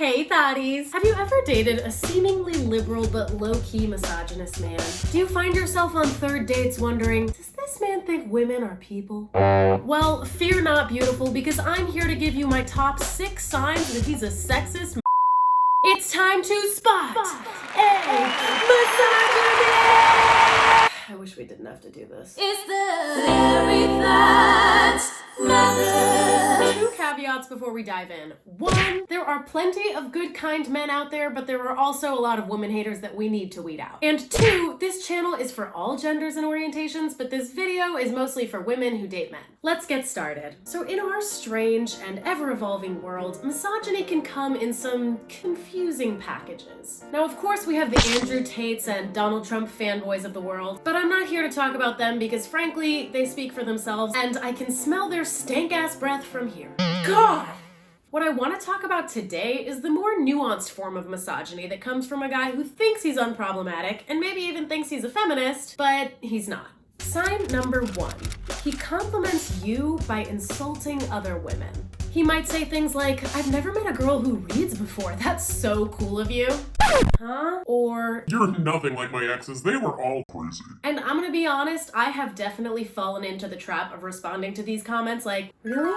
Hey thotties! Have you ever dated a seemingly liberal but low-key misogynist man? Do you find yourself on third dates wondering, does this man think women are people? Well, fear not, beautiful, because I'm here to give you my top 6 signs that he's a sexist. It's time to spot a misogynist! I wish we didn't have to do this. It's the very facts matter. 2 caveats before we dive in. 1, there are plenty of good, kind men out there, but there are also a lot of woman haters that we need to weed out. And 2, this channel is for all genders and orientations, but this video is mostly for women who date men. Let's get started. So in our strange and ever-evolving world, misogyny can come in some confusing packages. Now, of course, we have the Andrew Tates and Donald Trump fanboys of the world, but I'm not here to talk about them because, frankly, they speak for themselves, and I can smell their stank-ass breath from here. God! What I want to talk about today is the more nuanced form of misogyny that comes from a guy who thinks he's unproblematic and maybe even thinks he's a feminist, but he's not. Sign number 1. He compliments you by insulting other women. He might say things like, I've never met a girl who reads before. That's so cool of you. Huh? Or, you're nothing like my exes. They were all crazy. and I'm gonna be honest, I have definitely fallen into the trap of responding to these comments like, really?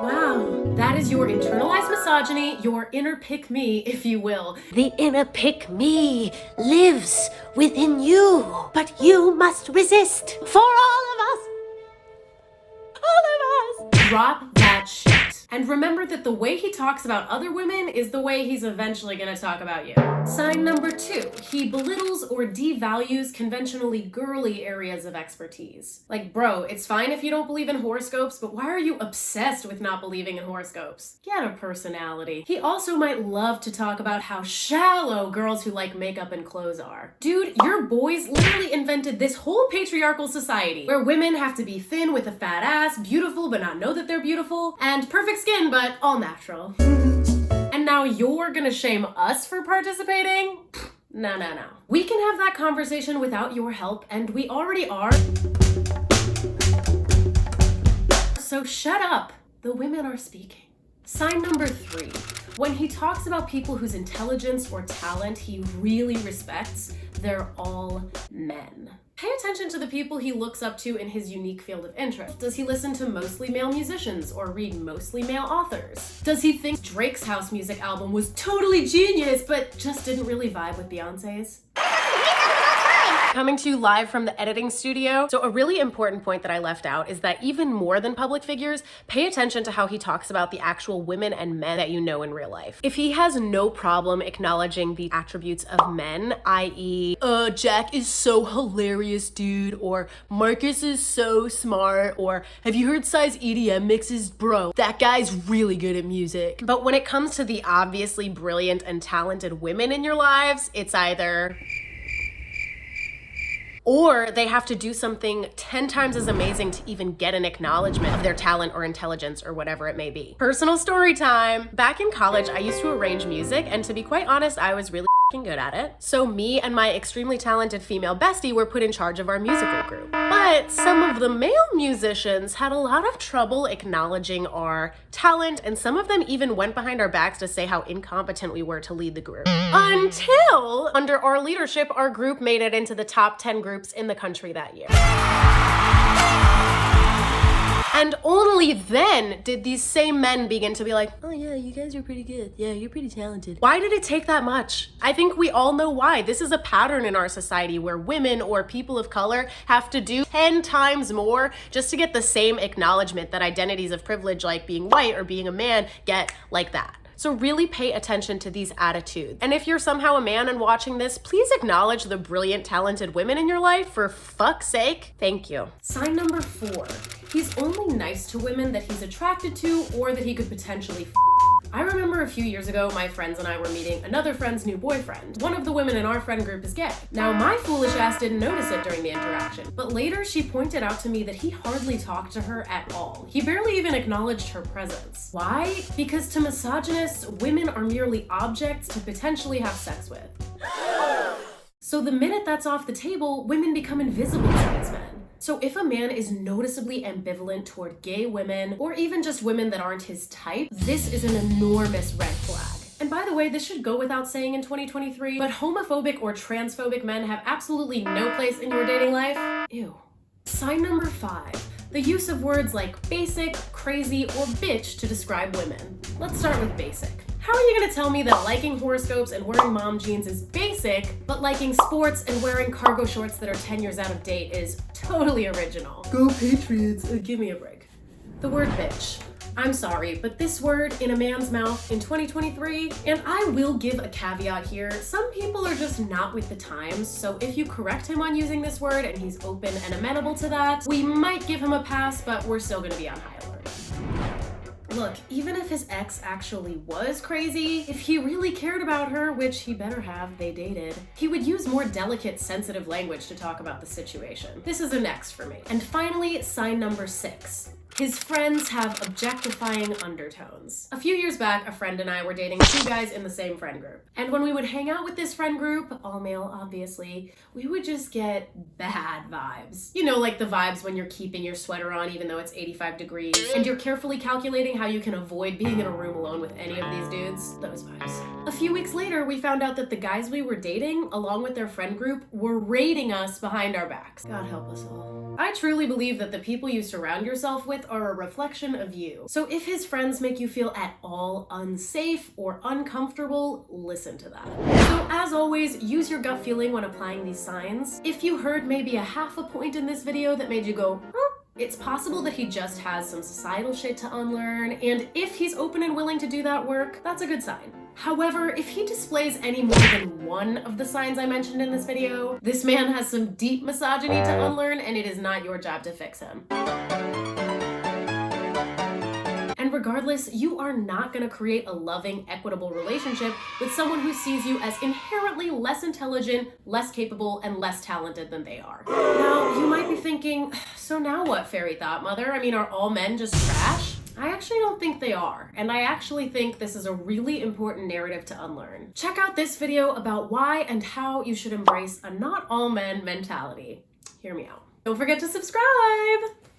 Wow. That is your internalized misogyny, your inner pick-me, if you will. The inner pick-me lives within you, but you must resist. For all of us. All of us. Drop that shit. And remember that the way he talks about other women is the way he's eventually gonna talk about you. Sign number 2, he belittles or devalues conventionally girly areas of expertise. Like, bro, it's fine if you don't believe in horoscopes, but why are you obsessed with not believing in horoscopes? Get a personality. He also might love to talk about how shallow girls who like makeup and clothes are. Dude, your boys literally invented this whole patriarchal society where women have to be thin with a fat ass, beautiful but not know that they're beautiful, and perfect skin but all natural. And now you're gonna shame us for participating? No. We can have that conversation without your help, and we already are. So shut up. The women are speaking. Sign number 3. When he talks about people whose intelligence or talent he really respects, they're all men. Pay attention to the people he looks up to in his unique field of interest. Does he listen to mostly male musicians or read mostly male authors? Does he think Drake's house music album was totally genius but just didn't really vibe with Beyonce's? Coming to you live from the editing studio. So a really important point that I left out is that even more than public figures, pay attention to how he talks about the actual women and men that you know in real life. If he has no problem acknowledging the attributes of men, i.e., Jack is so hilarious, dude, or Marcus is so smart, or have you heard Size EDM mixes? Bro, that guy's really good at music. But when it comes to the obviously brilliant and talented women in your lives, it's either or they have to do something 10 times as amazing to even get an acknowledgement of their talent or intelligence or whatever it may be. Personal story time. Back in college, I used to arrange music, and to be quite honest, I was really good at it. So me and my extremely talented female bestie were put in charge of our musical group. But some of the male musicians had a lot of trouble acknowledging our talent, and some of them even went behind our backs to say how incompetent we were to lead the group. Until, under our leadership, our group made it into the top 10 groups in the country that year. And only then did these same men begin to be like, oh yeah, you guys are pretty good. Yeah, you're pretty talented. Why did it take that much? I think we all know why. This is a pattern in our society where women or people of color have to do 10 times more just to get the same acknowledgement that identities of privilege like being white or being a man get like that. So really pay attention to these attitudes. And if you're somehow a man and watching this, please acknowledge the brilliant, talented women in your life, for fuck's sake. Thank you. Sign number 4. He's only nice to women that he's attracted to or that he could potentially I remember a few years ago, my friends and I were meeting another friend's new boyfriend. One of the women in our friend group is gay. Now, my foolish ass didn't notice it during the interaction, but later she pointed out to me that he hardly talked to her at all. He barely even acknowledged her presence. Why? Because to misogynists, women are merely objects to potentially have sex with. So the minute that's off the table, women become invisible to these men. So if a man is noticeably ambivalent toward gay women, or even just women that aren't his type, this is an enormous red flag. And by the way, this should go without saying in 2023, but homophobic or transphobic men have absolutely no place in your dating life. Ew. Sign number 5. The use of words like basic, crazy, or bitch to describe women. Let's start with basic. How are you gonna tell me that liking horoscopes and wearing mom jeans is basic, but liking sports and wearing cargo shorts that are 10 years out of date is totally original? Go Patriots! Give me a break. The word bitch. I'm sorry, but this word in a man's mouth in 2023, and I will give a caveat here, some people are just not with the times, so if you correct him on using this word and he's open and amenable to that, we might give him a pass, but we're still gonna be on high alert. Look, even if his ex actually was crazy, if he really cared about her, which he better have, they dated, he would use more delicate, sensitive language to talk about the situation. This is a next for me. And finally, sign number 6. His friends have objectifying undertones. A few years back, a friend and I were dating 2 guys in the same friend group. And when we would hang out with this friend group, all male obviously, we would just get bad vibes. You know, like the vibes when you're keeping your sweater on even though it's 85 degrees, and you're carefully calculating how you can avoid being in a room alone with any of these dudes. Those vibes. A few weeks later, we found out that the guys we were dating, along with their friend group, were raiding us behind our backs. God help us all. I truly believe that the people you surround yourself with are a reflection of you. So if his friends make you feel at all unsafe or uncomfortable, listen to that. So as always, use your gut feeling when applying these signs. If you heard maybe a half a point in this video that made you go, it's possible that he just has some societal shit to unlearn, and if he's open and willing to do that work, that's a good sign. However, if he displays any more than one of the signs I mentioned in this video, this man has some deep misogyny to unlearn, and it is not your job to fix him. And regardless, you are not going to create a loving, equitable relationship with someone who sees you as inherently less intelligent, less capable, and less talented than they are. Now, you might be thinking, so now what, fairy thought mother? I mean, are all men just trash? I actually don't think they are, and I actually think this is a really important narrative to unlearn. Check out this video about why and how you should embrace a not all men mentality. Hear me out. Don't forget to subscribe!